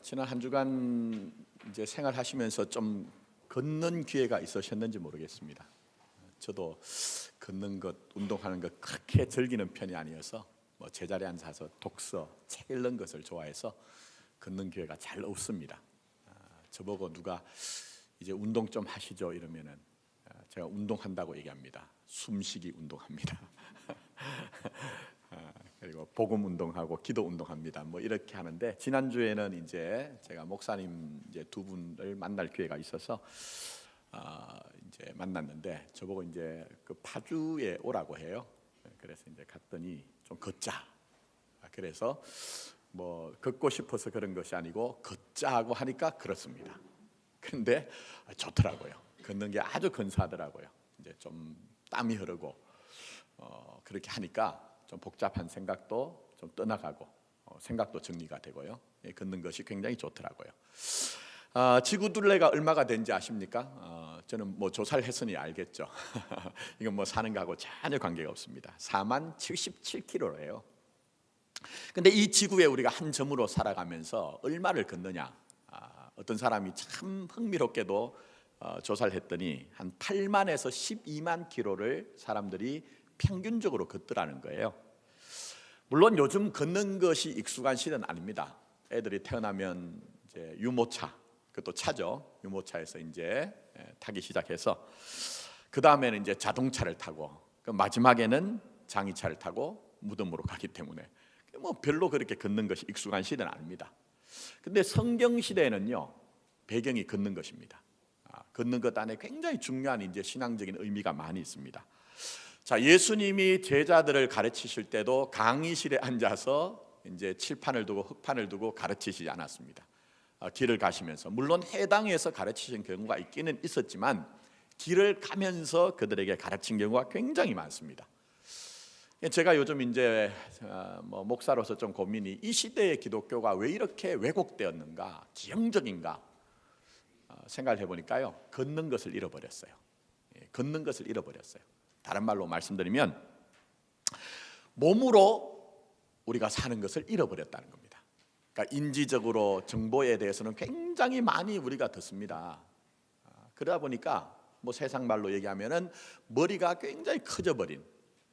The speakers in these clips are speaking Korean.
지난 한 주간 이제 생활하시면서 좀 걷는 기회가 있으셨는지 모르겠습니다. 저도 걷는 것, 운동하는 것 그렇게 즐기는 편이 아니어서 뭐 제자리에 앉아서 독서, 책 읽는 것을 좋아해서 걷는 기회가 잘 없습니다. 저보고 누가 이제 운동 좀 하시죠 이러면은 제가 운동한다고 얘기합니다. 숨쉬기 운동합니다. 그리고 복음 운동하고 기도 운동합니다. 뭐 이렇게 하는데 지난주에는 이제 제가 목사님 이제 두 분을 만날 기회가 있어서 이제 만났는데 저보고 이제 그 파주에 오라고 해요. 그래서 이제 갔더니 좀 걷자. 그래서 뭐 걷고 싶어서 그런 것이 아니고 걷자고 하니까 그렇습니다. 그런데 좋더라고요. 걷는 게 아주 근사하더라고요. 이제 좀 땀이 흐르고 그렇게 하니까 좀 복잡한 생각도 좀 떠나가고 생각도 정리가 되고요. 걷는 것이 굉장히 좋더라고요. 지구 둘레가 얼마가 된지 아십니까? 저는 뭐 조사를 했으니 알겠죠. 이건 뭐 사는 거하고 전혀 관계가 없습니다. 40,077km예요. 근데 이 지구에 우리가 한 점으로 살아가면서 얼마를 걷느냐? 어떤 사람이 참 흥미롭게도 조사를 했더니 한 8만에서 12만 킬로를 사람들이 평균적으로 걷더라는 거예요. 물론 요즘 걷는 것이 익숙한 시대는 아닙니다. 애들이 태어나면 이제 유모차, 그것도 차죠. 유모차에서 이제 타기 시작해서 그 다음에는 이제 자동차를 타고 그 마지막에는 장의차를 타고 무덤으로 가기 때문에 뭐 별로 그렇게 걷는 것이 익숙한 시대는 아닙니다. 근데 성경 시대에는요 배경이 걷는 것입니다. 걷는 것 안에 굉장히 중요한 이제 신앙적인 의미가 많이 있습니다. 자, 예수님이 제자들을 가르치실 때도 강의실에 앉아서 이제 칠판을 두고 흑판을 두고 가르치시지 않았습니다. 길을 가시면서 물론 해당에서 가르치신 경우가 있기는 있었지만 길을 가면서 그들에게 가르친 경우가 굉장히 많습니다. 제가 요즘 이제 뭐 목사로서 좀 고민이 이 시대의 기독교가 왜 이렇게 왜곡되었는가, 기형적인가 생각을 해보니까요, 걷는 것을 잃어버렸어요. 걷는 것을 잃어버렸어요. 다른 말로 말씀드리면 몸으로 우리가 사는 것을 잃어버렸다는 겁니다. 그러니까 인지적으로 정보에 대해서는 굉장히 많이 우리가 듣습니다. 그러다 보니까 뭐 세상 말로 얘기하면은 머리가 굉장히 커져버린,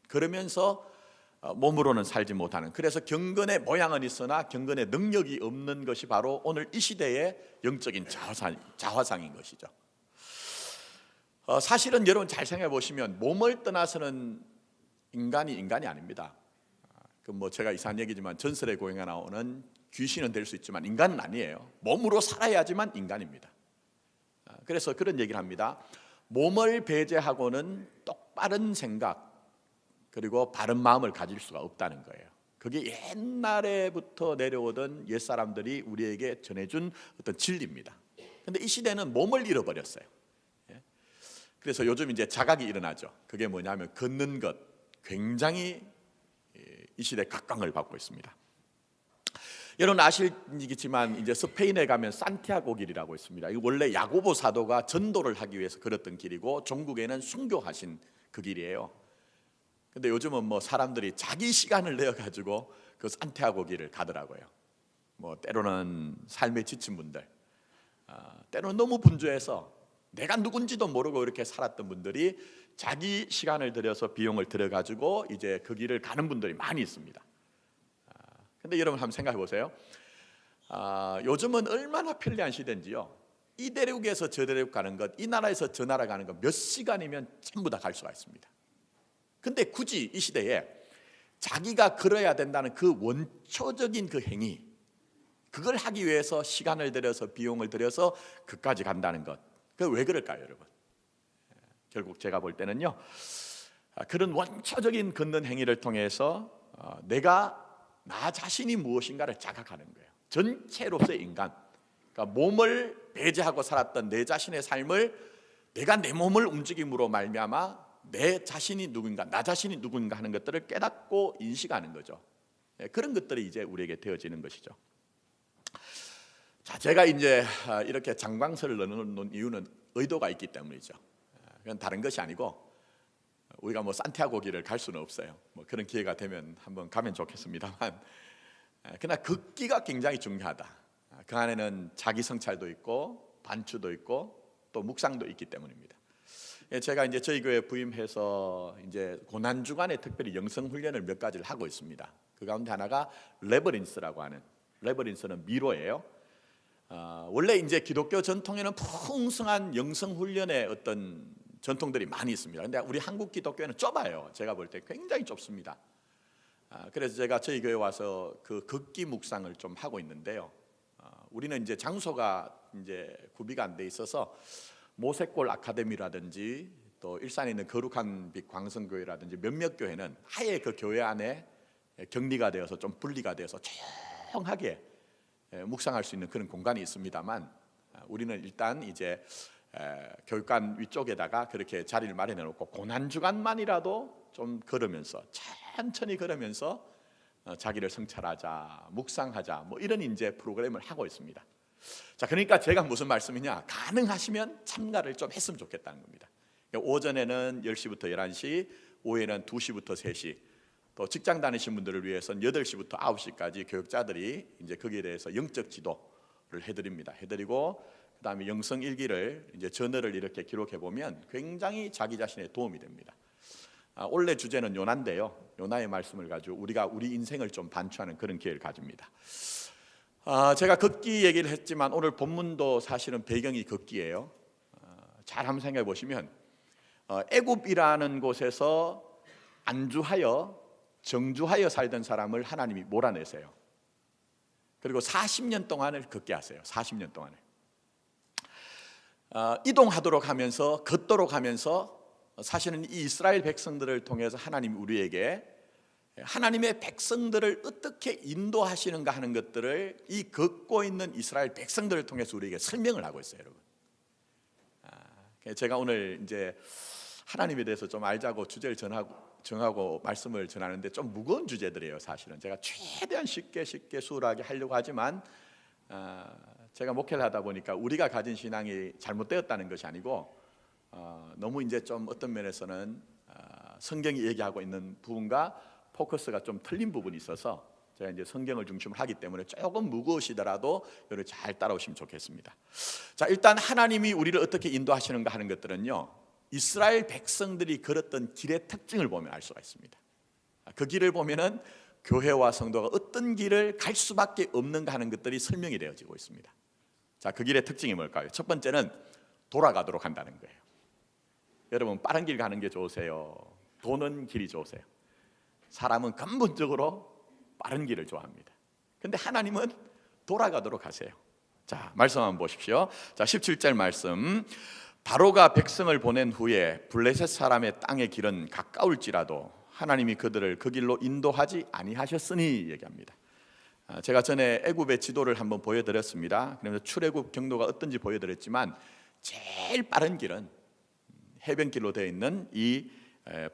그러면서 몸으로는 살지 못하는, 그래서 경건의 모양은 있으나 경건의 능력이 없는 것이 바로 오늘 이 시대의 영적인 자화상인 것이죠. 사실은 여러분 잘 생각해 보시면 몸을 떠나서는 인간이 아닙니다. 그 뭐 제가 이상한 얘기지만 전설의 고향에 나오는 귀신은 될 수 있지만 인간은 아니에요. 몸으로 살아야지만 인간입니다. 그래서 그런 얘기를 합니다. 몸을 배제하고는 똑바른 생각 그리고 바른 마음을 가질 수가 없다는 거예요. 그게 옛날에부터 내려오던 옛사람들이 우리에게 전해준 어떤 진리입니다. 그런데 이 시대는 몸을 잃어버렸어요. 그래서 요즘 이제 자각이 일어나죠. 그게 뭐냐면 걷는 것, 굉장히 이 시대에 각광을 받고 있습니다. 여러분 아시겠지만 이제 스페인에 가면 산티아고 길이라고 있습니다. 이거 원래 야고보 사도가 전도를 하기 위해서 걸었던 길이고 종국에는 순교하신 그 길이에요. 근데 요즘은 뭐 사람들이 자기 시간을 내어 가지고 그 산티아고 길을 가더라고요. 뭐 때로는 삶에 지친 분들, 때로는 너무 분주해서 내가 누군지도 모르고 이렇게 살았던 분들이 자기 시간을 들여서 비용을 들여 가지고 이제 그 길을 가는 분들이 많이 있습니다. 근데 여러분 한번 생각해 보세요. 요즘은 얼마나 편리한 시대인지요. 이 대륙에서 저 대륙 가는 것, 이 나라에서 저 나라 가는 것 몇 시간이면 전부 다 갈 수가 있습니다. 근데 굳이 이 시대에 자기가 걸어야 된다는 그 원초적인 그 행위, 그걸 하기 위해서 시간을 들여서 비용을 들여서 그까지 간다는 것, 그 왜 그럴까요, 여러분? 결국 제가 볼 때는요, 그런 원초적인 걷는 행위를 통해서 내가 나 자신이 무엇인가를 자각하는 거예요. 전체로서의 인간, 그러니까 몸을 배제하고 살았던 내 자신의 삶을 내가 내 몸을 움직임으로 말미암아 내 자신이 누군가, 나 자신이 누군가 하는 것들을 깨닫고 인식하는 거죠. 그런 것들이 이제 우리에게 되어지는 것이죠. 자, 제가 이제 이렇게 장광설을 넣어놓은 이유는 의도가 있기 때문이죠. 그건 다른 것이 아니고 우리가 뭐 산티아고 길을 갈 수는 없어요. 뭐 그런 기회가 되면 한번 가면 좋겠습니다만, 그러나 걷기가 굉장히 중요하다. 그 안에는 자기 성찰도 있고 반추도 있고 또 묵상도 있기 때문입니다. 제가 이제 저희 교회 부임해서 이제 고난 주간에 특별히 영성 훈련을 몇 가지를 하고 있습니다. 그 가운데 하나가 레버린스라고 하는, 레버린스는 미로예요. 원래 이제 기독교 전통에는 풍성한 영성 훈련의 어떤 전통들이 많이 있습니다. 근데 우리 한국 기독교회는 좁아요. 제가 볼 때 굉장히 좁습니다. 그래서 제가 저희 교회 와서 그 극기 묵상을 좀 하고 있는데요. 우리는 이제 장소가 이제 구비가 안 돼 있어서 모세골 아카데미라든지 또 일산에 있는 거룩한 빛 광성교회라든지 몇몇 교회는 아예 그 교회 안에 격리가 되어서 좀 분리가 되어서 조용하게 묵상할 수 있는 그런 공간이 있습니다만, 우리는 일단 이제 교육관 위쪽에다가 그렇게 자리를 마련해 놓고 고난 주간만이라도 좀 걸으면서 천천히 걸으면서 자기를 성찰하자, 묵상하자, 뭐 이런 이제 프로그램을 하고 있습니다. 자, 그러니까 제가 무슨 말씀이냐, 가능하시면 참가를 좀 했으면 좋겠다는 겁니다. 오전에는 10시부터 11시, 오후에는 2시부터 3시, 또 직장 다니신 분들을 위해서는 8시부터 9시까지 교육자들이 이제 거기에 대해서 영적 지도를 해드리고, 그다음에 영성 일기를 이제 저널을 이렇게 기록해 보면 굉장히 자기 자신에 도움이 됩니다. 원래 주제는 요나인데요. 요나의 말씀을 가지고 우리가 우리 인생을 좀 반추하는 그런 기회를 가집니다. 제가 극기 얘기를 했지만 오늘 본문도 사실은 배경이 극기예요. 잘 한번 생각해 보시면 애굽이라는 곳에서 안주하여 정주하여 살던 사람을 하나님이 몰아내세요. 그리고 40년 동안을 걷게 하세요. 40년 동안을 이동하도록 하면서, 걷도록 하면서 사실은 이 이스라엘 백성들을 통해서 하나님이 우리에게 하나님의 백성들을 어떻게 인도하시는가 하는 것들을 이 걷고 있는 이스라엘 백성들을 통해서 우리에게 설명을 하고 있어요, 여러분. 제가 오늘 이제 하나님에 대해서 좀 알자고 주제를 정하고 말씀을 전하는데 좀 무거운 주제들이에요. 사실은 제가 최대한 쉽게 수월하게 하려고 하지만 제가 목회를 하다 보니까 우리가 가진 신앙이 잘못되었다는 것이 아니고 너무 이제 좀 어떤 면에서는 성경이 얘기하고 있는 부분과 포커스가 좀 틀린 부분이 있어서 제가 이제 성경을 중심으로 하기 때문에 조금 무거우시더라도 여러분 잘 따라오시면 좋겠습니다. 자, 일단 하나님이 우리를 어떻게 인도하시는가 하는 것들은요, 이스라엘 백성들이 걸었던 길의 특징을 보면 알 수가 있습니다. 그 길을 보면은 교회와 성도가 어떤 길을 갈 수밖에 없는가 하는 것들이 설명이 되어지고 있습니다. 자, 그 길의 특징이 뭘까요? 첫 번째는 돌아가도록 한다는 거예요. 여러분, 빠른 길 가는 게 좋으세요? 도는 길이 좋으세요? 사람은 근본적으로 빠른 길을 좋아합니다. 근데 하나님은 돌아가도록 하세요. 자, 말씀 한번 보십시오. 자, 17절 말씀. 바로가 백성을 보낸 후에 블레셋 사람의 땅의 길은 가까울지라도 하나님이 그들을 그 길로 인도하지 아니하셨으니 얘기합니다. 제가 전에 애굽의 지도를 한번 보여드렸습니다. 그러면서 출애굽 경로가 어떤지 보여드렸지만 제일 빠른 길은 해변길로 되어 있는 이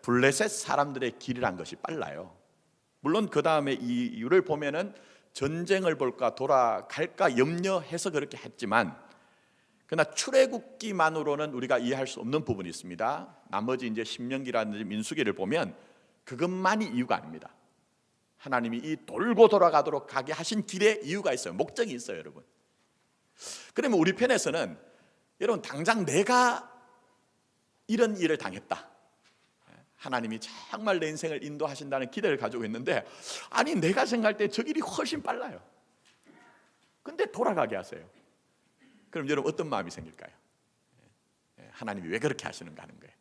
블레셋 사람들의 길이란 것이 빨라요. 물론 그 다음에 이 이유를 보면은 전쟁을 볼까 돌아갈까 염려해서 그렇게 했지만, 그러나 출애굽기만으로는 우리가 이해할 수 없는 부분이 있습니다. 나머지 이제 신명기라든지 민수기를 보면 그것만이 이유가 아닙니다. 하나님이 이 돌고 돌아가도록 가게 하신 길에 이유가 있어요. 목적이 있어요, 여러분. 그러면 우리 편에서는 여러분 당장 내가 이런 일을 당했다, 하나님이 정말 내 인생을 인도하신다는 기대를 가지고 있는데, 아니 내가 생각할 때 저 길이 훨씬 빨라요. 근데 돌아가게 하세요. 그럼 여러분 어떤 마음이 생길까요? 하나님이 왜 그렇게 하시는가 하는 거예요.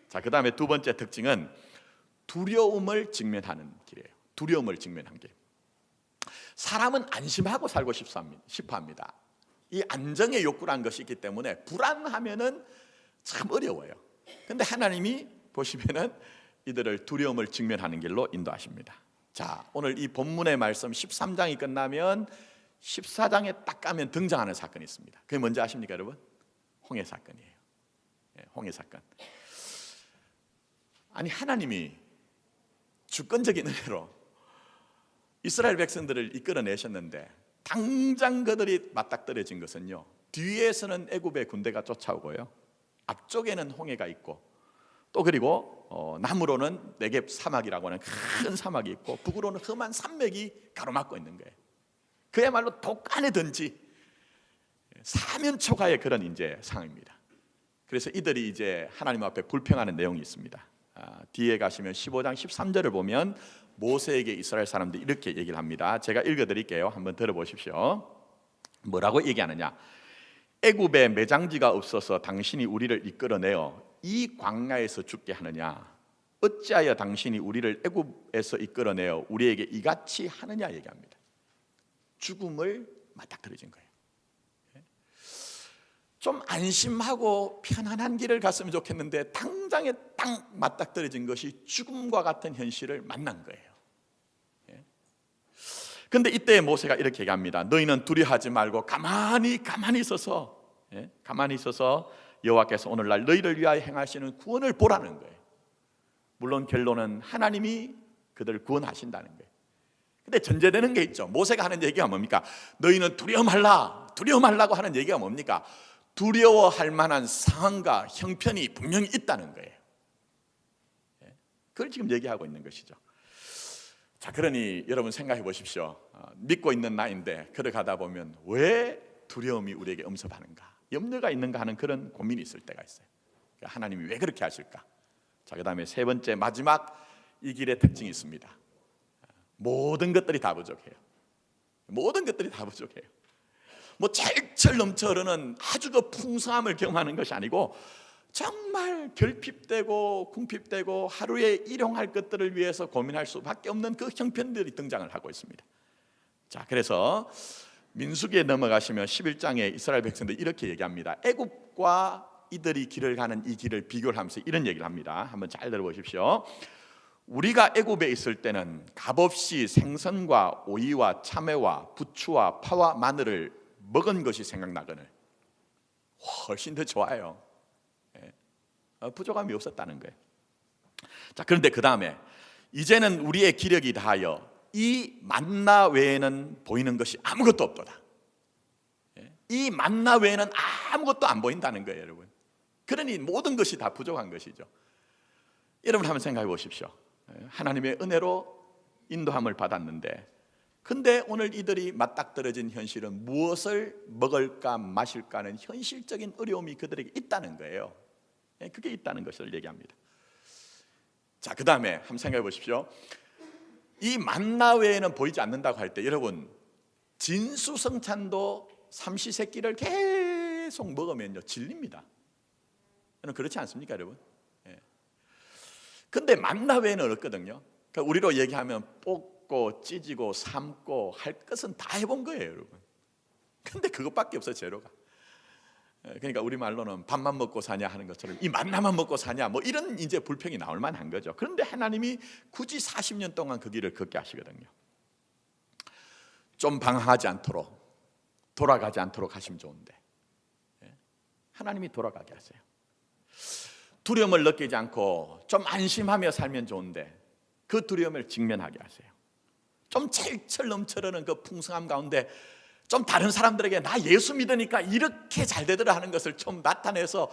자, 그 다음에 두 번째 특징은 두려움을 직면하는 길이에요. 두려움을 직면한 길. 사람은 안심하고 살고 싶어 합니다. 이 안정의 욕구란 것이 있기 때문에 불안하면은 참 어려워요. 근데 하나님이 보시면은 이들을 두려움을 직면하는 길로 인도하십니다. 자, 오늘 이 본문의 말씀 13장이 끝나면 14장에 딱 가면 등장하는 사건이 있습니다. 그게 뭔지 아십니까, 여러분? 홍해 사건이에요. 홍해 사건. 아니 하나님이 주권적인 은혜로 이스라엘 백성들을 이끌어내셨는데 당장 그들이 맞닥뜨려진 것은요, 뒤에서는 애굽의 군대가 쫓아오고요, 앞쪽에는 홍해가 있고, 또 그리고 남으로는 네겝 사막이라고 하는 큰 사막이 있고, 북으로는 험한 산맥이 가로막고 있는 거예요. 그야말로 독간에 든지 사면초가의 그런 이제 상황입니다. 그래서 이들이 이제 하나님 앞에 불평하는 내용이 있습니다. 뒤에 가시면 15장 13절을 보면 모세에게 이스라엘 사람들이 이렇게 얘기를 합니다. 제가 읽어드릴게요. 한번 들어보십시오. 뭐라고 얘기하느냐? 애굽에 매장지가 없어서 당신이 우리를 이끌어내어 이 광야에서 죽게 하느냐? 어찌하여 당신이 우리를 애굽에서 이끌어내어 우리에게 이같이 하느냐 얘기합니다. 죽음을 맞닥뜨려진 거예요. 좀 안심하고 편안한 길을 갔으면 좋겠는데 당장에 딱 맞닥뜨려진 것이 죽음과 같은 현실을 만난 거예요. 그런데 이때 모세가 이렇게 얘기합니다. 너희는 두려워하지 말고 가만히 있어서 여호와께서 오늘날 너희를 위하여 행하시는 구원을 보라는 거예요. 물론 결론은 하나님이 그들을 구원하신다는 거예요. 근데 전제되는 게 있죠. 모세가 하는 얘기가 뭡니까? 너희는 두려워 말라고 하는 얘기가 뭡니까? 두려워할 만한 상황과 형편이 분명히 있다는 거예요. 그걸 지금 얘기하고 있는 것이죠. 자, 그러니 여러분 생각해 보십시오. 믿고 있는 나인데 걸어가다 보면 왜 두려움이 우리에게 엄습하는가, 염려가 있는가 하는 그런 고민이 있을 때가 있어요. 하나님이 왜 그렇게 하실까? 자, 그 다음에 세 번째 마지막 이 길의 특징이 있습니다. 모든 것들이 다 부족해요. 모든 것들이 다 부족해요. 뭐 철철 넘쳐 흐르는 아주 그 풍성함을 경험하는 것이 아니고 정말 결핍되고 궁핍되고 하루에 일용할 것들을 위해서 고민할 수밖에 없는 그 형편들이 등장을 하고 있습니다. 자, 그래서 민수기에 넘어가시면 11장에 이스라엘 백성들이 이렇게 얘기합니다. 애굽과 이들이 길을 가는 이 길을 비교를 하면서 이런 얘기를 합니다. 한번 잘 들어보십시오. 우리가 애굽에 있을 때는 값없이 생선과 오이와 참외와 부추와 파와 마늘을 먹은 것이 생각나거늘 훨씬 더 좋아요. 부족함이 없었다는 거예요. 자, 그런데 그 다음에 이제는 우리의 기력이 다하여 이 만나 외에는 보이는 것이 아무것도 없도다. 이 만나 외에는 아무것도 안 보인다는 거예요, 여러분. 그러니 모든 것이 다 부족한 것이죠. 여러분 한번 생각해 보십시오. 하나님의 은혜로 인도함을 받았는데, 근데 오늘 이들이 맞닥뜨려진 현실은 무엇을 먹을까 마실까 하는 현실적인 어려움이 그들에게 있다는 거예요. 그게 있다는 것을 얘기합니다. 자, 그 다음에 한번 생각해 보십시오. 이 만나 외에는 보이지 않는다고 할 때 여러분, 진수성찬도 삼시세끼를 계속 먹으면요 질립니다. 그렇지 않습니까, 여러분? 근데 만나 외에는 없거든요. 그러니까 우리로 얘기하면 뽑고 찢고 삶고 할 것은 다 해본 거예요, 여러분. 근데 그것밖에 없어요, 재료가. 그러니까 우리 말로는 밥만 먹고 사냐 하는 것처럼 이 만나만 먹고 사냐 뭐 이런 이제 불평이 나올 만한 거죠. 그런데 하나님이 굳이 40년 동안 그 길을 걷게 하시거든요. 좀 방황하지 않도록, 돌아가지 않도록 하시면 좋은데 하나님이 돌아가게 하세요. 두려움을 느끼지 않고 좀 안심하며 살면 좋은데 그 두려움을 직면하게 하세요. 좀 철철 넘쳐르는 그 풍성함 가운데 좀 다른 사람들에게 나 예수 믿으니까 이렇게 잘 되더라 하는 것을 좀 나타내서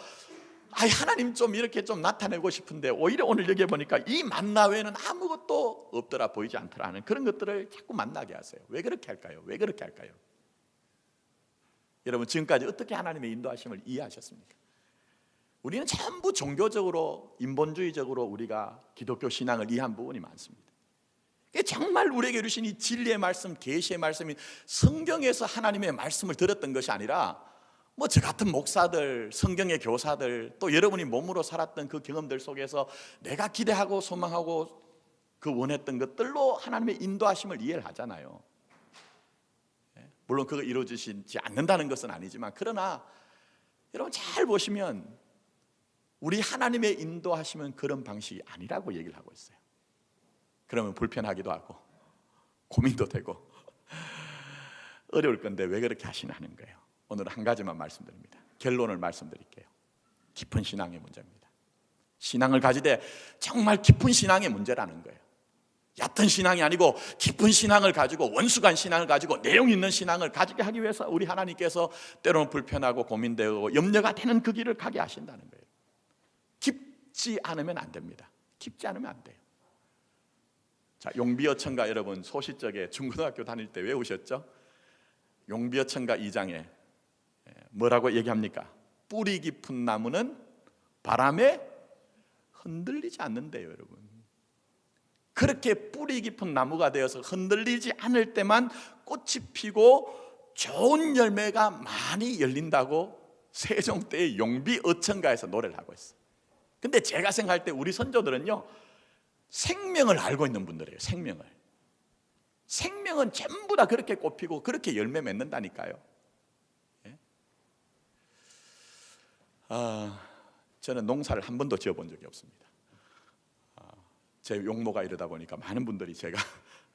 하나님 좀 이렇게 좀 나타내고 싶은데 오히려 오늘 여기 보니까 이 만나 외에는 아무것도 없더라, 보이지 않더라 하는 그런 것들을 자꾸 만나게 하세요. 왜 그렇게 할까요? 왜 그렇게 할까요? 여러분 지금까지 어떻게 하나님의 인도하심을 이해하셨습니까? 우리는 전부 종교적으로 인본주의적으로 우리가 기독교 신앙을 이해한 부분이 많습니다. 정말 우리에게 주신 이 진리의 말씀, 계시의 말씀이 성경에서 하나님의 말씀을 들었던 것이 아니라 뭐 저 같은 목사들, 성경의 교사들, 또 여러분이 몸으로 살았던 그 경험들 속에서 내가 기대하고 소망하고 그 원했던 것들로 하나님의 인도하심을 이해를 하잖아요. 물론 그거 이루어지지 않는다는 것은 아니지만, 그러나 여러분 잘 보시면 우리 하나님의 인도하심은 그런 방식이 아니라고 얘기를 하고 있어요. 그러면 불편하기도 하고 고민도 되고 어려울 건데 왜 그렇게 하시나 하는 거예요. 오늘 한 가지만 말씀드립니다. 결론을 말씀드릴게요. 깊은 신앙의 문제입니다. 신앙을 가지되 정말 깊은 신앙의 문제라는 거예요. 얕은 신앙이 아니고 깊은 신앙을 가지고, 원수간 신앙을 가지고 내용 있는 신앙을 가지게 하기 위해서 우리 하나님께서 때로는 불편하고 고민되고 염려가 되는 그 길을 가게 하신다는 거예요. 깊지 않으면 안 됩니다. 깊지 않으면 안 돼요. 자, 용비어천가 여러분 소시적에 중고등학교 다닐 때 외우셨죠? 용비어천가 2장에 뭐라고 얘기합니까? 뿌리 깊은 나무는 바람에 흔들리지 않는데요, 여러분. 그렇게 뿌리 깊은 나무가 되어서 흔들리지 않을 때만 꽃이 피고 좋은 열매가 많이 열린다고 세종대의 용비 어천가에서 노래를 하고 있어요. 근데 제가 생각할 때 우리 선조들은요, 생명을 알고 있는 분들이에요. 생명은 전부 다 그렇게 꽃피고 그렇게 열매 맺는다니까요. 예? 저는 농사를 한 번도 지어본 적이 없습니다. 제 용모가 이러다 보니까 많은 분들이 제가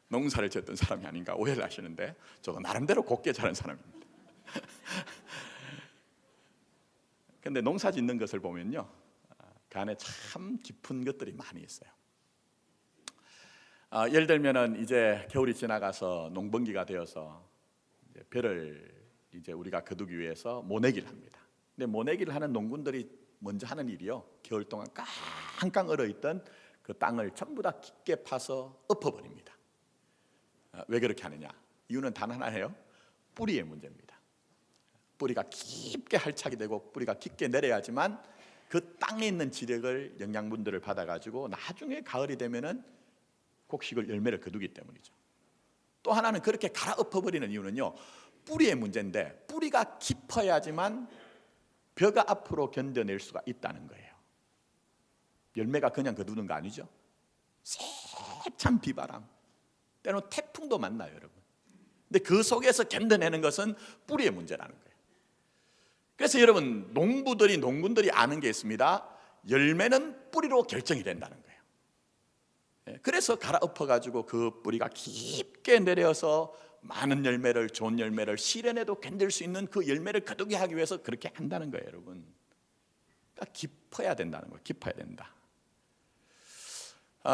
농사를 지었던 사람이 아닌가 오해를 하시는데, 저도 나름대로 곱게 자란 사람입니다. 근데 농사 짓는 것을 보면요, 그 안에 참 깊은 것들이 많이 있어요. 예를 들면은 이제 겨울이 지나가서 농번기가 되어서 이제 벼를 이제 우리가 거두기 위해서 모내기를 합니다. 근데 모내기를 하는 농군들이 먼저 하는 일이요, 겨울 동안 깡깡 얼어있던 그 땅을 전부 다 깊게 파서 엎어버립니다. 왜 그렇게 하느냐? 이유는 단 하나예요. 뿌리의 문제입니다. 뿌리가 깊게 할착이 되고 뿌리가 깊게 내려야지만 그 땅에 있는 지력을, 영양분들을 받아가지고 나중에 가을이 되면은 곡식을, 열매를 거두기 때문이죠. 또 하나는 그렇게 갈아엎어버리는 이유는요, 뿌리의 문제인데, 뿌리가 깊어야지만 벼가 앞으로 견뎌낼 수가 있다는 거예요. 열매가 그냥 거두는 거 아니죠. 세찬 비바람, 때로는 태풍도 만나요, 여러분. 근데 그 속에서 견뎌내는 것은 뿌리의 문제라는 거예요. 그래서 여러분, 농군들이 아는 게 있습니다. 열매는 뿌리로 결정이 된다는 거예요. 그래서 갈아엎어가지고 그 뿌리가 깊게 내려서 많은 열매를, 좋은 열매를 실현해도 견딜 수 있는 그 열매를 거두게 하기 위해서 그렇게 한다는 거예요, 여러분. 그러니까 깊어야 된다는 거예요. 깊어야 된다.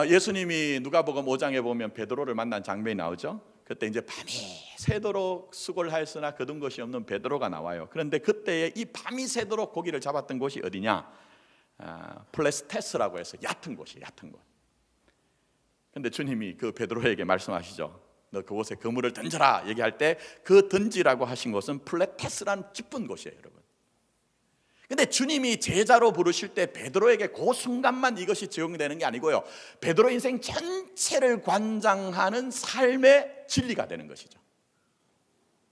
예수님이 누가복음 5장에 보면 베드로를 만난 장면이 나오죠. 그때 이제 밤이 새도록 수고를 하였으나 거둔 것이 없는 베드로가 나와요. 그런데 그때에 이 밤이 새도록 고기를 잡았던 곳이 어디냐? 플레스테스라고 해서 얕은 곳이에요, 얕은 곳. 근데 주님이 그 베드로에게 말씀하시죠. 너 그곳에 그물을 던져라 얘기할 때 그 던지라고 하신 곳은 플레테스라는 깊은 곳이에요, 여러분. 근데 주님이 제자로 부르실 때 베드로에게 그 순간만 이것이 적용되는 게 아니고요, 베드로 인생 전체를 관장하는 삶의 진리가 되는 것이죠.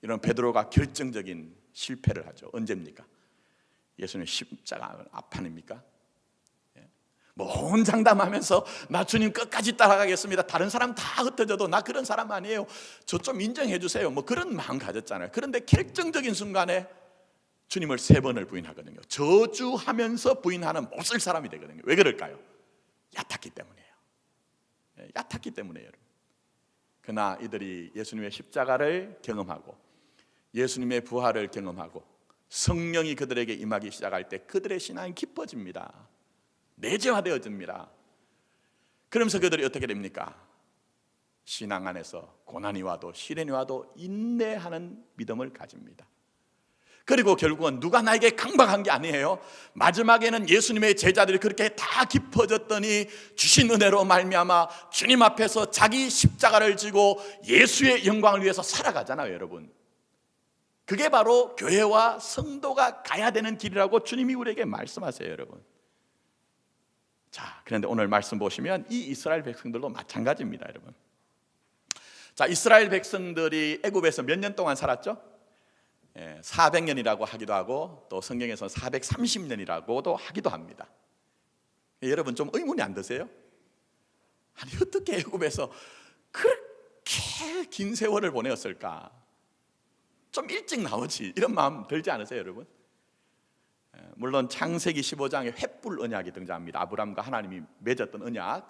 이런 베드로가 결정적인 실패를 하죠. 언제입니까? 예수님 십자가 앞판입니까? 호언장담하면서 나 주님 끝까지 따라가겠습니다, 다른 사람 다 흩어져도 나 그런 사람 아니에요, 저 좀 인정해 주세요, 뭐 그런 마음 가졌잖아요. 그런데 결정적인 순간에 주님을 3번을 부인하거든요. 저주하면서 부인하는 못쓸 사람이 되거든요. 왜 그럴까요? 얕았기 때문이에요. 얕았기 때문이에요, 여러분. 그러나 이들이 예수님의 십자가를 경험하고 예수님의 부활을 경험하고 성령이 그들에게 임하기 시작할 때 그들의 신앙이 깊어집니다. 내재화되어집니다. 그러면서 그들이 어떻게 됩니까? 신앙 안에서 고난이 와도 시련이 와도 인내하는 믿음을 가집니다. 그리고 결국은 누가 나에게 강박한 게 아니에요. 마지막에는 예수님의 제자들이 그렇게 다 깊어졌더니 주신 은혜로 말미암아 주님 앞에서 자기 십자가를 지고 예수의 영광을 위해서 살아가잖아요, 여러분. 그게 바로 교회와 성도가 가야 되는 길이라고 주님이 우리에게 말씀하세요, 여러분. 자, 그런데 오늘 말씀 보시면 이 이스라엘 백성들도 마찬가지입니다, 여러분. 자, 이스라엘 백성들이 애굽에서 몇 년 동안 살았죠? 400년이라고 하기도 하고 또 성경에서는 430년이라고도 하기도 합니다. 여러분 좀 의문이 안 드세요? 아니 어떻게 애굽에서 그렇게 긴 세월을 보내었을까? 좀 일찍 나오지, 이런 마음 들지 않으세요, 여러분? 물론 창세기 15장에 횃불 언약이 등장합니다. 아브라함과 하나님이 맺었던 언약.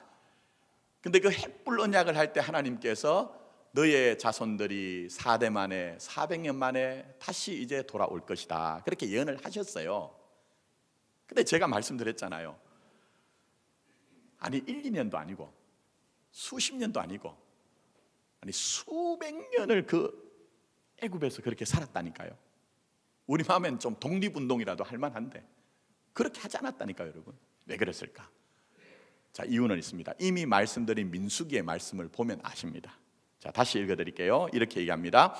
근데 그 횃불 언약을 할 때 하나님께서 너의 자손들이 4대 만에 400년 만에 다시 이제 돌아올 것이다, 그렇게 예언을 하셨어요. 근데 제가 말씀드렸잖아요. 아니 1, 2년도 아니고 수십 년도 아니고 아니 수백 년을 그 애굽에서 그렇게 살았다니까요. 우리 마음엔 좀 독립운동이라도 할 만한데 그렇게 하지 않았다니까요, 여러분. 왜 그랬을까? 자, 이유는 있습니다. 이미 말씀드린 민수기의 말씀을 보면 아십니다. 자, 다시 읽어드릴게요. 이렇게 얘기합니다.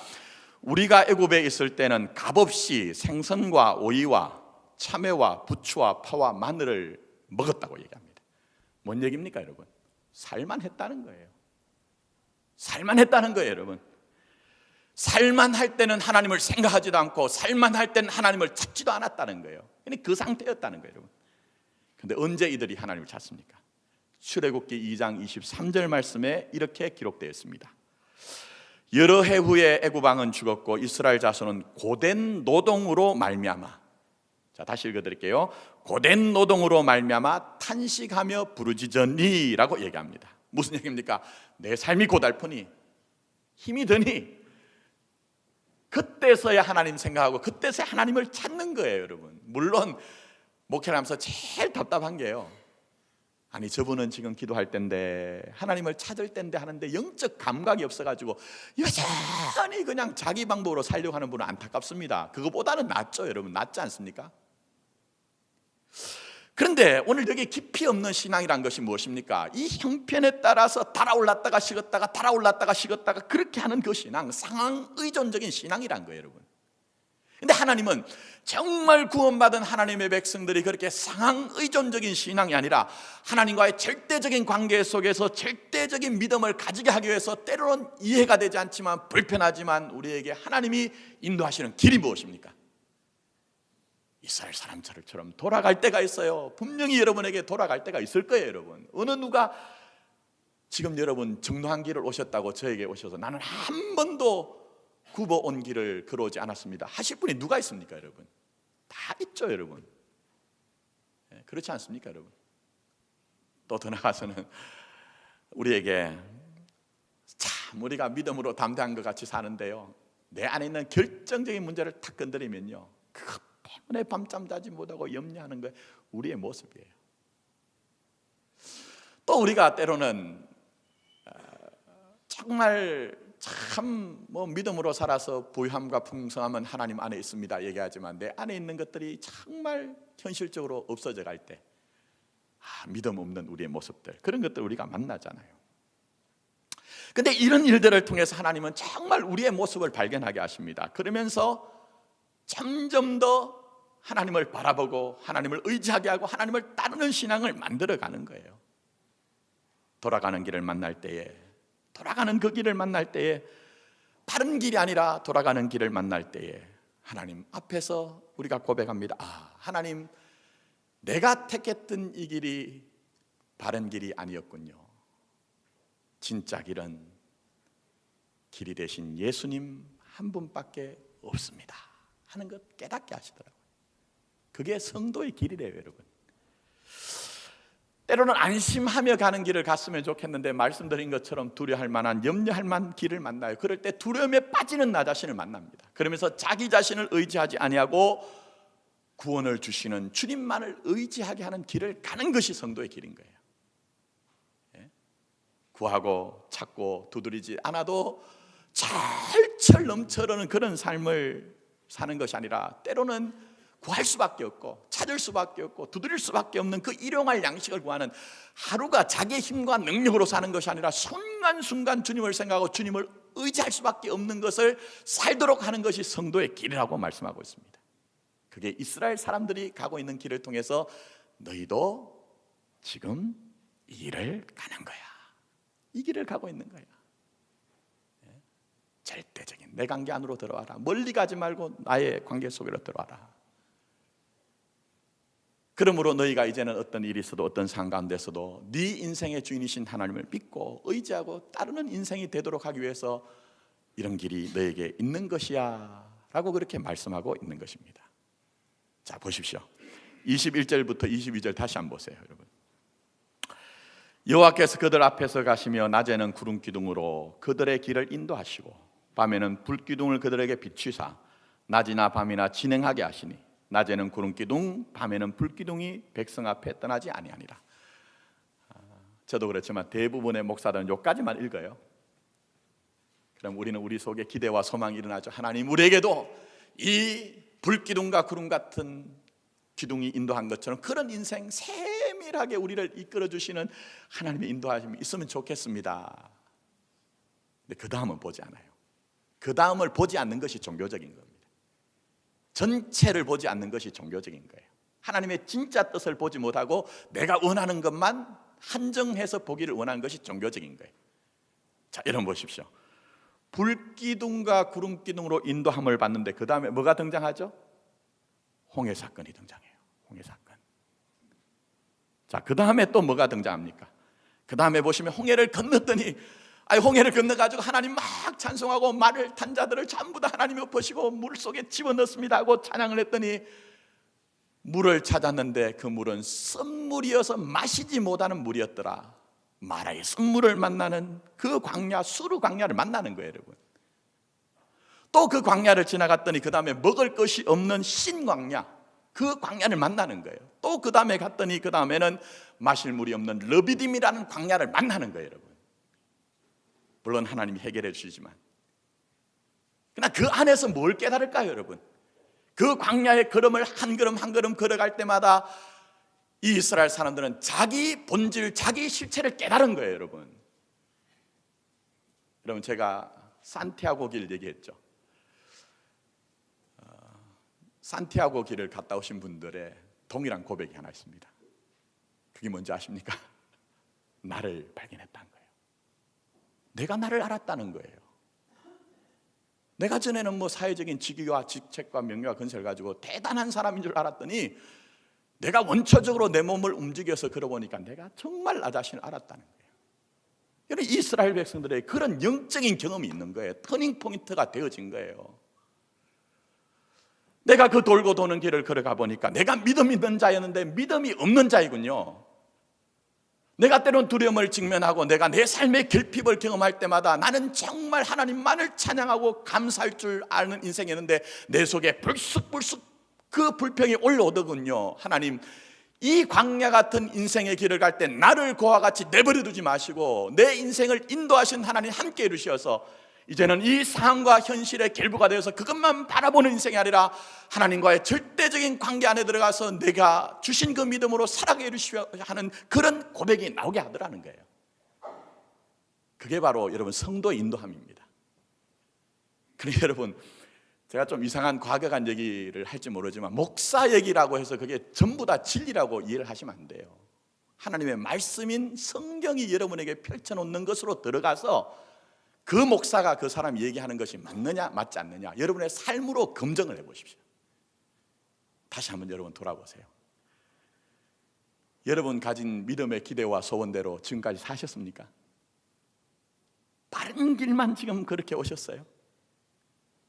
우리가 애굽에 있을 때는 값없이 생선과 오이와 참외와 부추와 파와 마늘을 먹었다고 얘기합니다. 뭔 얘기입니까, 여러분? 살만했다는 거예요. 살만했다는 거예요, 여러분. 살만할 때는 하나님을 생각하지도 않고 살만할 때는 하나님을 찾지도 않았다는 거예요. 그 상태였다는 거예요, 여러분. 근데 언제 이들이 하나님을 찾습니까? 출애굽기 2장 23절 말씀에 이렇게 기록되어 있습니다. 여러 해 후에 애굽 왕은 죽었고 이스라엘 자손은 고된 노동으로 말미암아, 자 다시 읽어드릴게요. 고된 노동으로 말미암아 탄식하며 부르짖으니라고 얘기합니다. 무슨 얘기입니까? 내 삶이 고달프니 힘이 드니 그때서야 하나님 생각하고 그때서야 하나님을 찾는 거예요, 여러분. 물론 목회를 하면서 제일 답답한 게요, 아니 저분은 지금 기도할 때인데 하나님을 찾을 때인데 하는데 영적 감각이 없어가지고 여전히 그냥 자기 방법으로 살려고 하는 분은 안타깝습니다. 그거보다는 낫죠, 여러분. 낫지 않습니까? 그런데 오늘 여기 깊이 없는 신앙이란 것이 무엇입니까? 이 형편에 따라서 달아올랐다가 식었다가 달아올랐다가 식었다가 그렇게 하는 그 신앙, 상황 의존적인 신앙이란 거예요, 여러분. 근데 하나님은 정말 구원받은 하나님의 백성들이 그렇게 상황 의존적인 신앙이 아니라 하나님과의 절대적인 관계 속에서 절대적인 믿음을 가지게 하기 위해서 때로는 이해가 되지 않지만 불편하지만 우리에게 하나님이 인도하시는 길이 무엇입니까? 이스라엘 사람처럼 돌아갈 때가 있어요. 분명히 여러분에게 돌아갈 때가 있을 거예요, 여러분. 어느 누가 지금 여러분 정로한 길을 오셨다고 저에게 오셔서 나는 한 번도 굽어온 길을 걸어오지 않았습니다 하실 분이 누가 있습니까, 여러분? 다 있죠, 여러분. 그렇지 않습니까, 여러분? 또 더 나아가서는 우리에게 참 우리가 믿음으로 담대한 것 같이 사는데요, 내 안에 있는 결정적인 문제를 탁 건드리면요, 그것 때문에 밤잠 자지 못하고 염려하는 게 우리의 모습이에요. 또 우리가 때로는 정말 참 믿음으로 살아서 부유함과 풍성함은 하나님 안에 있습니다 얘기하지만 내 안에 있는 것들이 정말 현실적으로 없어져 갈 때 믿음 없는 우리의 모습들, 그런 것들 우리가 만나잖아요. 근데 이런 일들을 통해서 하나님은 정말 우리의 모습을 발견하게 하십니다. 그러면서 점점 더 하나님을 바라보고 하나님을 의지하게 하고 하나님을 따르는 신앙을 만들어가는 거예요. 돌아가는 길을 만날 때에, 돌아가는 그 길을 만날 때에, 바른 길이 아니라 돌아가는 길을 만날 때에 하나님 앞에서 우리가 고백합니다. 하나님, 내가 택했던 이 길이 바른 길이 아니었군요. 진짜 길은 길이 되신 예수님 한 분밖에 없습니다 하는 것 깨닫게 하시더라고요. 그게 성도의 길이래요, 여러분. 때로는 안심하며 가는 길을 갔으면 좋겠는데 말씀드린 것처럼 두려워할 만한, 염려할 만한 길을 만나요. 그럴 때 두려움에 빠지는 나 자신을 만납니다. 그러면서 자기 자신을 의지하지 아니하고 구원을 주시는 주님만을 의지하게 하는 길을 가는 것이 성도의 길인 거예요. 구하고 찾고 두드리지 않아도 철철 넘쳐흐르는 그런 삶을 사는 것이 아니라 때로는 구할 수밖에 없고 찾을 수밖에 없고 두드릴 수밖에 없는 그 일용할 양식을 구하는, 하루가 자기의 힘과 능력으로 사는 것이 아니라 순간순간 주님을 생각하고 주님을 의지할 수밖에 없는 것을 살도록 하는 것이 성도의 길이라고 말씀하고 있습니다. 그게 이스라엘 사람들이 가고 있는 길을 통해서 너희도 지금 이 길을 가는 거야. 이 길을 가고 있는 거야. 절대적인 내 관계 안으로 들어와라. 멀리 가지 말고 나의 관계 속으로 들어와라. 그러므로 너희가 이제는 어떤 일이 있어도 어떤 상황 가운데서도 네 인생의 주인이신 하나님을 믿고 의지하고 따르는 인생이 되도록 하기 위해서 이런 길이 너에게 있는 것이야 라고 그렇게 말씀하고 있는 것입니다. 자, 보십시오. 21절부터 22절 다시 한번 보세요, 여러분. 여호와께서 그들 앞에서 가시며 낮에는 구름 기둥으로 그들의 길을 인도하시고 밤에는 불 기둥을 그들에게 비추사 낮이나 밤이나 진행하게 하시니 낮에는 구름 기둥, 밤에는 불 기둥이 백성 앞에 떠나지 아니하니라. 저도 그렇지만 대부분의 목사들은 여기까지만 읽어요. 그럼 우리는 우리 속에 기대와 소망이 일어나죠. 하나님, 우리에게도 이 불기둥과 구름 같은 기둥이 인도한 것처럼 그런 인생 세밀하게 우리를 이끌어주시는 하나님의 인도하심이 있으면 좋겠습니다. 근데 그 다음은 보지 않아요. 그 다음을 보지 않는 것이 종교적인 겁니다. 전체를 보지 않는 것이 종교적인 거예요. 하나님의 진짜 뜻을 보지 못하고 내가 원하는 것만 한정해서 보기를 원하는 것이 종교적인 거예요. 자, 여러분 보십시오. 불기둥과 구름기둥으로 인도함을 받는데 그 다음에 뭐가 등장하죠? 홍해 사건이 등장해요. 홍해 사건. 자, 그 다음에 또 뭐가 등장합니까? 그 다음에 보시면 홍해를 건넜더니 홍해를 건너가지고 하나님 막 찬송하고 말을 탄 자들을 전부 다 하나님이 엎으시고 물속에 집어넣습니다 하고 찬양을 했더니 물을 찾았는데 그 물은 쓴물이어서 마시지 못하는 물이었더라. 마라의 쓴물을 만나는 그 광야, 수르 광야를 만나는 거예요, 여러분. 또 그 광야를 지나갔더니 그 다음에 먹을 것이 없는 신광야, 그 광야를 만나는 거예요. 또 그 다음에 갔더니 그 다음에는 마실 물이 없는 르비딤이라는 광야를 만나는 거예요, 여러분. 물론 하나님이 해결해 주시지만, 그러나 그 안에서 뭘 깨달을까요, 여러분? 그 광야의 걸음을 한 걸음 한 걸음 걸어갈 때마다 이 이스라엘 사람들은 자기 본질, 자기 실체를 깨달은 거예요, 여러분. 여러분, 제가 산티아고 길 얘기했죠. 산티아고 길을 갔다 오신 분들의 동일한 고백이 하나 있습니다. 그게 뭔지 아십니까? 나를 발견했다는 거예요. 내가 나를 알았다는 거예요. 내가 전에는 사회적인 직위와 직책과 명예와 건세를 가지고 대단한 사람인 줄 알았더니 내가 원초적으로 내 몸을 움직여서 걸어보니까 내가 정말 나 자신을 알았다는 거예요. 여러분, 이스라엘 백성들의 그런 영적인 경험이 있는 거예요. 터닝 포인트가 되어진 거예요. 내가 그 돌고 도는 길을 걸어가 보니까 내가 믿음 있는 자였는데 믿음이 없는 자이군요. 내가 때론 두려움을 직면하고 내가 내 삶의 결핍을 경험할 때마다 나는 정말 하나님만을 찬양하고 감사할 줄 아는 인생이었는데 내 속에 불쑥불쑥 그 불평이 올라오더군요. 하나님, 이 광야 같은 인생의 길을 갈 때 나를 그와 같이 내버려 두지 마시고 내 인생을 인도하신 하나님 함께 이루셔서 이제는 이 상황과 현실의 결부가 되어서 그것만 바라보는 인생이 아니라 하나님과의 절대적인 관계 안에 들어가서 내가 주신 그 믿음으로 살아가게 해주시려 하는 그런 고백이 나오게 하더라는 거예요. 그게 바로 여러분 성도 인도함입니다. 그러니까 여러분, 제가 좀 이상한 과거간 얘기를 할지 모르지만 목사 얘기라고 해서 그게 전부 다 진리라고 이해를 하시면 안 돼요. 하나님의 말씀인 성경이 여러분에게 펼쳐놓는 것으로 들어가서 그 목사가 그 사람 얘기하는 것이 맞느냐 맞지 않느냐 여러분의 삶으로 검증을 해보십시오. 다시 한번 여러분 돌아보세요. 여러분 가진 믿음의 기대와 소원대로 지금까지 사셨습니까? 바른 길만 지금 그렇게 오셨어요?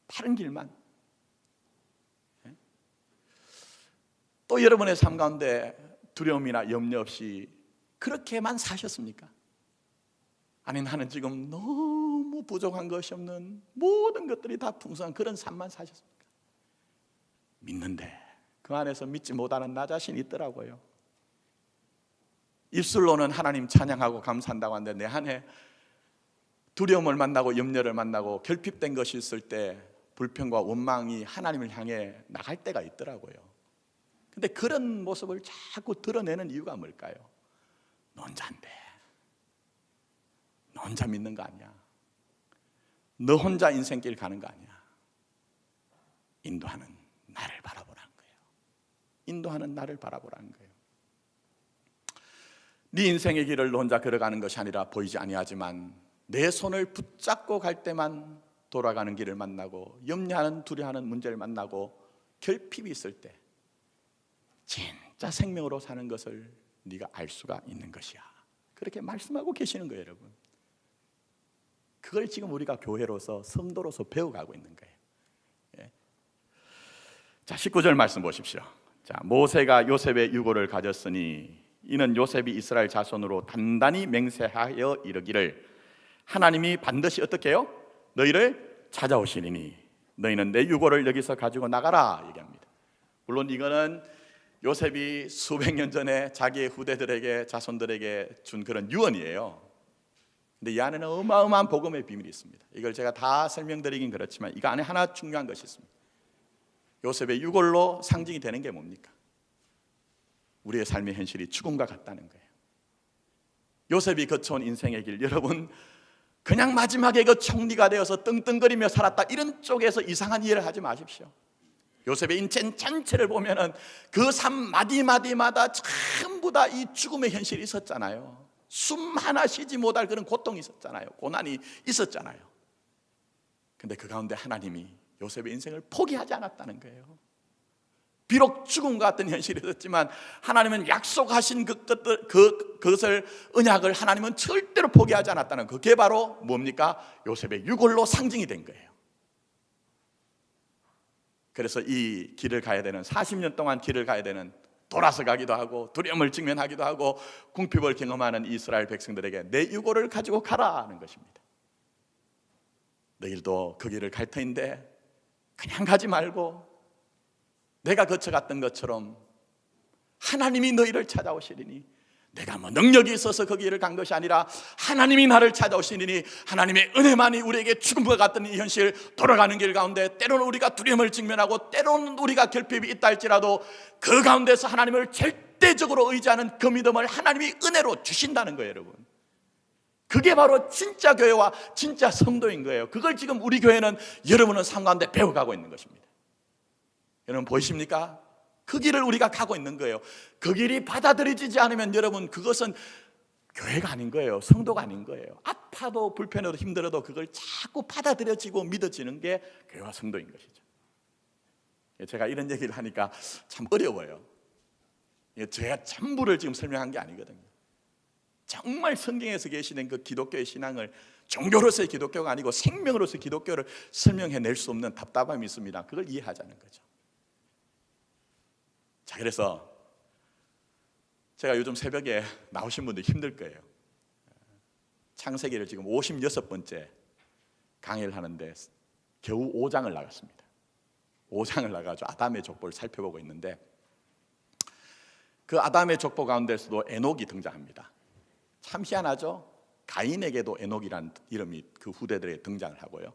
바른 길만. 또 여러분의 삶 가운데 두려움이나 염려 없이 그렇게만 사셨습니까? 아니, 나는 지금 너무 부족한 것이 없는 모든 것들이 다 풍성한 그런 삶만 사셨습니까? 믿는데 그 안에서 믿지 못하는 나 자신이 있더라고요. 입술로는 하나님 찬양하고 감사한다고 하는데 내 안에 두려움을 만나고 염려를 만나고 결핍된 것이 있을 때 불평과 원망이 하나님을 향해 나갈 때가 있더라고요. 근데 그런 모습을 자꾸 드러내는 이유가 뭘까요? 너 혼자인데, 너 혼자 믿는 거 아니야. 너 혼자 인생길 가는 거 아니야. 인도하는 나를 바라보라는 거예요. 인도하는 나를 바라보라는 거예요. 네 인생의 길을 너 혼자 걸어가는 것이 아니라 보이지 아니하지만 내 손을 붙잡고 갈 때만 돌아가는 길을 만나고 염려하는 두려워하는 문제를 만나고 결핍이 있을 때 진짜 생명으로 사는 것을 네가 알 수가 있는 것이야. 그렇게 말씀하고 계시는 거예요, 여러분. 그걸 지금 우리가 교회로서 성도로서 배워가고 있는 거예요. 예. 자, 19절 말씀 보십시오. 자, 모세가 요셉의 유고를 가졌으니 이는 요셉이 이스라엘 자손으로 단단히 맹세하여 이르기를 하나님이 반드시 어떻게 해요? 너희를 찾아오시리니 너희는 내 유고를 여기서 가지고 나가라 얘기합니다. 물론 이거는 요셉이 수백 년 전에 자기의 후대들에게 자손들에게 준 그런 유언이에요. 근데 이 안에는 어마어마한 복음의 비밀이 있습니다. 이걸 제가 다 설명드리긴 그렇지만 이 안에 하나 중요한 것이 있습니다. 요셉의 유골로 상징이 되는 게 뭡니까? 우리의 삶의 현실이 죽음과 같다는 거예요. 요셉이 거쳐온 인생의 길, 여러분 그냥 마지막에 그 총리가 되어서 떵떵거리며 살았다, 이런 쪽에서 이상한 이해를 하지 마십시오. 요셉의 인생 전체를 보면은 그 삶 마디마디마다 전부 다 이 죽음의 현실이 있었잖아요. 숨 하나 쉬지 못할 그런 고통이 있었잖아요. 고난이 있었잖아요. 근데 그 가운데 하나님이 요셉의 인생을 포기하지 않았다는 거예요. 비록 죽음 같은 현실이 있었지만 하나님은 약속하신 그것을, 언약을 하나님은 절대로 포기하지 않았다는, 그게 바로 뭡니까? 요셉의 유골로 상징이 된 거예요. 그래서 이 길을 가야 되는, 40년 동안 길을 가야 되는, 돌아서 가기도 하고 두려움을 직면하기도 하고 궁핍을 경험하는 이스라엘 백성들에게 내 유골을 가지고 가라 하는 것입니다. 너희도 그 길을 갈 터인데 그냥 가지 말고 내가 거쳐갔던 것처럼 하나님이 너희를 찾아오시리니, 내가 뭐 능력이 있어서 그 길을 간 것이 아니라 하나님이 나를 찾아오시리니, 하나님의 은혜만이 우리에게 죽음과 같은 이 현실, 돌아가는 길 가운데 때로는 우리가 두려움을 직면하고 때로는 우리가 결핍이 있다 할지라도 그 가운데서 하나님을 절대적으로 의지하는 그 믿음을 하나님이 은혜로 주신다는 거예요. 여러분, 그게 바로 진짜 교회와 진짜 성도인 거예요. 그걸 지금 우리 교회는, 여러분은 삶 가운데 배워가고 있는 것입니다. 여러분 보이십니까? 그 길을 우리가 가고 있는 거예요. 그 길이 받아들여지지 않으면 여러분, 그것은 교회가 아닌 거예요. 성도가 아닌 거예요. 아파도 불편해도 힘들어도 그걸 자꾸 받아들여지고 믿어지는 게 교회와 성도인 것이죠. 제가 이런 얘기를 하니까 참 어려워요. 제가 전부를 지금 설명한 게 아니거든요. 정말 성경에서 계시는 그 기독교의 신앙을, 종교로서의 기독교가 아니고 생명으로서의 기독교를 설명해낼 수 없는 답답함이 있습니다. 그걸 이해하자는 거죠. 자, 그래서 제가 요즘 새벽에 나오신 분들 힘들 거예요. 창세기를 지금 56번째 강의를 하는데 겨우 5장을 나갔습니다. 5장을 나가서 아담의 족보를 살펴보고 있는데, 그 아담의 족보 가운데서도 에녹이 등장합니다. 참 희한하죠? 가인에게도 에녹이라는 이름이 그 후대들에 등장을 하고요,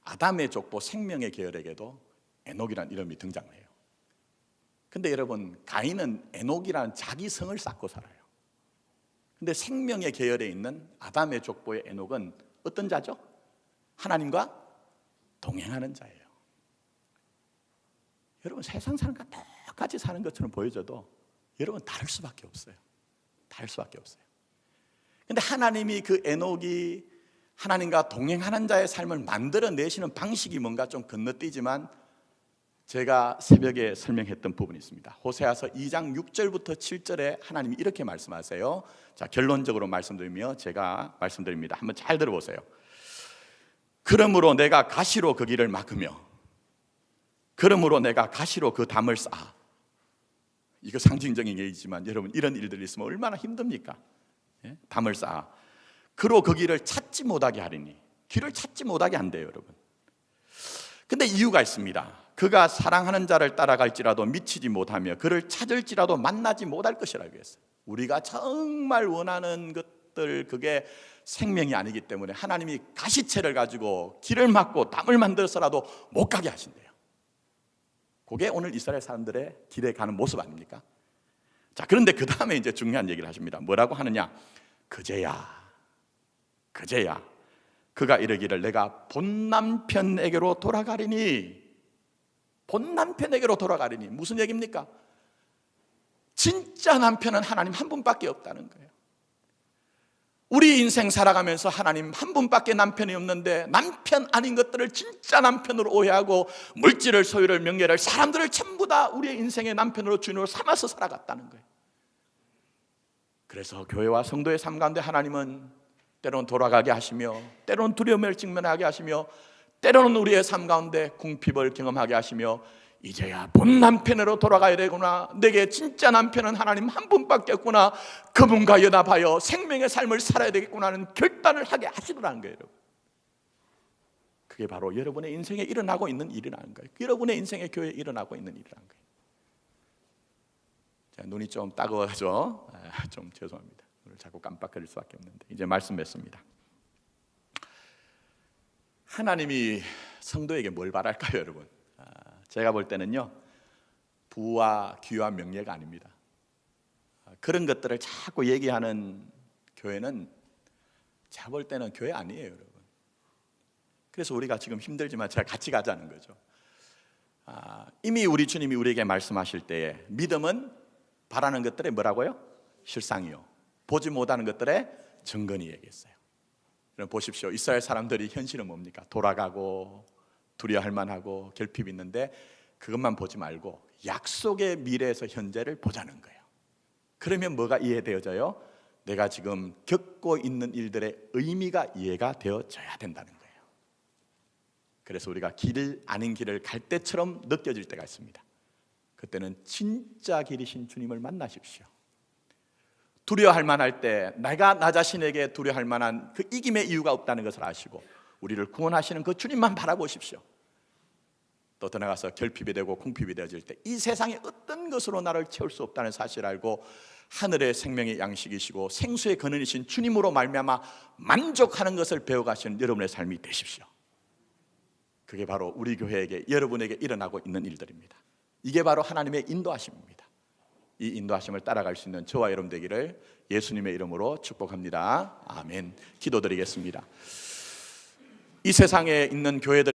아담의 족보 생명의 계열에게도 에녹이라는 이름이 등장을 해요. 근데 여러분, 가인은 에녹이라는 자기 성을 쌓고 살아요. 근데 생명의 계열에 있는 아담의 족보의 에녹은 어떤 자죠? 하나님과 동행하는 자예요. 여러분, 세상 사람과 똑같이 사는 것처럼 보여져도 여러분 다를 수밖에 없어요. 다를 수밖에 없어요. 근데 하나님이 그 에녹이 하나님과 동행하는 자의 삶을 만들어내시는 방식이 뭔가 좀 건너뛰지만, 제가 새벽에 설명했던 부분이 있습니다. 호세아서 2장 6절부터 7절에 하나님이 이렇게 말씀하세요. 자, 결론적으로 말씀드리며 제가 말씀드립니다. 한번 잘 들어보세요. 그러므로 내가 가시로 그 길을 막으며, 그러므로 내가 가시로 그 담을 쌓아. 이거 상징적인 얘기지만 여러분, 이런 일들이 있으면 얼마나 힘듭니까? 예? 담을 쌓아 그로 그 길을 찾지 못하게 하리니. 길을 찾지 못하게 한대요, 여러분. 근데 이유가 있습니다. 그가 사랑하는 자를 따라갈지라도 미치지 못하며 그를 찾을지라도 만나지 못할 것이라고 했어요. 우리가 정말 원하는 것들, 그게 생명이 아니기 때문에 하나님이 가시채를 가지고 길을 막고 담을 만들어서라도 못 가게 하신대요. 그게 오늘 이스라엘 사람들의 길에 가는 모습 아닙니까? 자, 그런데 그 다음에 이제 중요한 얘기를 하십니다. 뭐라고 하느냐? 그제야 그가 이르기를 내가 본 남편에게로 돌아가리니. 본 남편에게로 돌아가리니 무슨 얘기입니까? 진짜 남편은 하나님 한 분밖에 없다는 거예요. 우리 인생 살아가면서 하나님 한 분밖에 남편이 없는데, 남편 아닌 것들을 진짜 남편으로 오해하고 물질을, 소유를, 명예를, 사람들을 전부 다 우리의 인생의 남편으로, 주인으로 삼아서 살아갔다는 거예요. 그래서 교회와 성도의 삶 가운데 하나님은 때로는 돌아가게 하시며, 때로는 두려움을 직면하게 하시며, 때로는 우리의 삶 가운데 궁핍을 경험하게 하시며, 이제야 본 남편으로 돌아가야 되구나, 내게 진짜 남편은 하나님 한 분밖에 없구나, 그분과 연합하여 생명의 삶을 살아야 되겠구나 하는 결단을 하게 하시더라는 거예요. 그게 바로 여러분의 인생에 일어나고 있는 일이라는 거예요. 여러분의 인생의 교회에 일어나고 있는 일이라는 거예요. 자, 눈이 좀 따가워서 좀 죄송합니다. 오늘 자꾸 깜빡거릴 수밖에 없는데 이제 말씀 맺습니다. 하나님이 성도에게 뭘 바랄까요, 여러분? 제가 볼 때는요, 부와 귀와 명예가 아닙니다. 그런 것들을 자꾸 얘기하는 교회는 제가 볼 때는 교회 아니에요, 여러분. 그래서 우리가 지금 힘들지만 제가 같이 가자는 거죠. 이미 우리 주님이 우리에게 말씀하실 때에 믿음은 바라는 것들의 뭐라고요? 실상이요, 보지 못하는 것들의 증거니 얘기했어요. 그럼 보십시오. 이스라엘 사람들이 현실은 뭡니까? 돌아가고 두려워할 만하고 결핍이 있는데 그것만 보지 말고 약속의 미래에서 현재를 보자는 거예요. 그러면 뭐가 이해되어져요? 내가 지금 겪고 있는 일들의 의미가 이해가 되어져야 된다는 거예요. 그래서 우리가 길 아닌 길을 갈 때처럼 느껴질 때가 있습니다. 그때는 진짜 길이신 주님을 만나십시오. 두려워할 만할 때 내가 나 자신에게 두려워할 만한 그 이김의 이유가 없다는 것을 아시고 우리를 구원하시는 그 주님만 바라보십시오. 또 더 나가서 결핍이 되고 궁핍이 되어질 때 이 세상의 어떤 것으로 나를 채울 수 없다는 사실을 알고 하늘의 생명의 양식이시고 생수의 근원이신 주님으로 말미암아 만족하는 것을 배워가시는 여러분의 삶이 되십시오. 그게 바로 우리 교회에게, 여러분에게 일어나고 있는 일들입니다. 이게 바로 하나님의 인도하심입니다. 이 인도하심을 따라갈 수 있는 저와 여러분 되기를 예수님의 이름으로 축복합니다. 아멘. 기도드리겠습니다. 이 세상에 있는 교회들